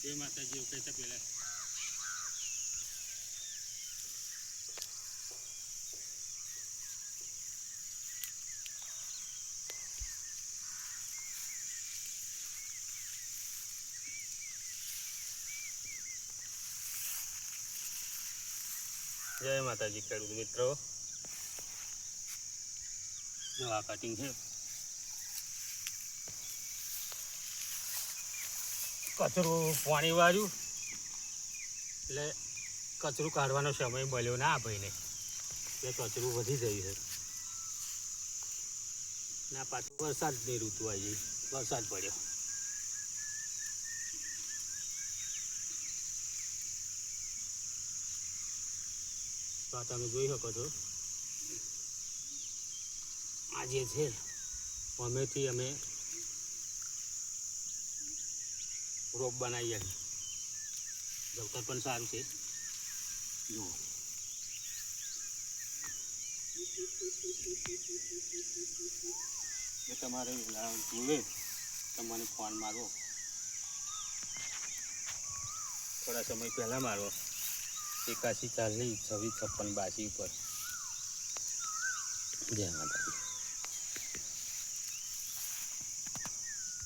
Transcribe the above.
જય માતાજી એવું કહેતા પહેલા જય માતાજી ખેડૂત મિત્રો નવા કટિંગ છે કચરું પાણી વાળ્યું એટલે કચરું કાઢવાનો સમય મળ્યો ના ભાઈને એટલે કચરું વધી ગયું છે ના પાછું વરસાદની ઋતુ આવી વરસાદ પડ્યો તો આ તમે જોઈ શકો છો આ જે છે અમેથી અમે રોપ બનાવીએ જવતર પણ સારું છે જુઓ જો તમારે જોવે તો મને ફોન મારો થોડા સમય પહેલાં મારો 81 40 26 56 82 ઉપર જય માતાજી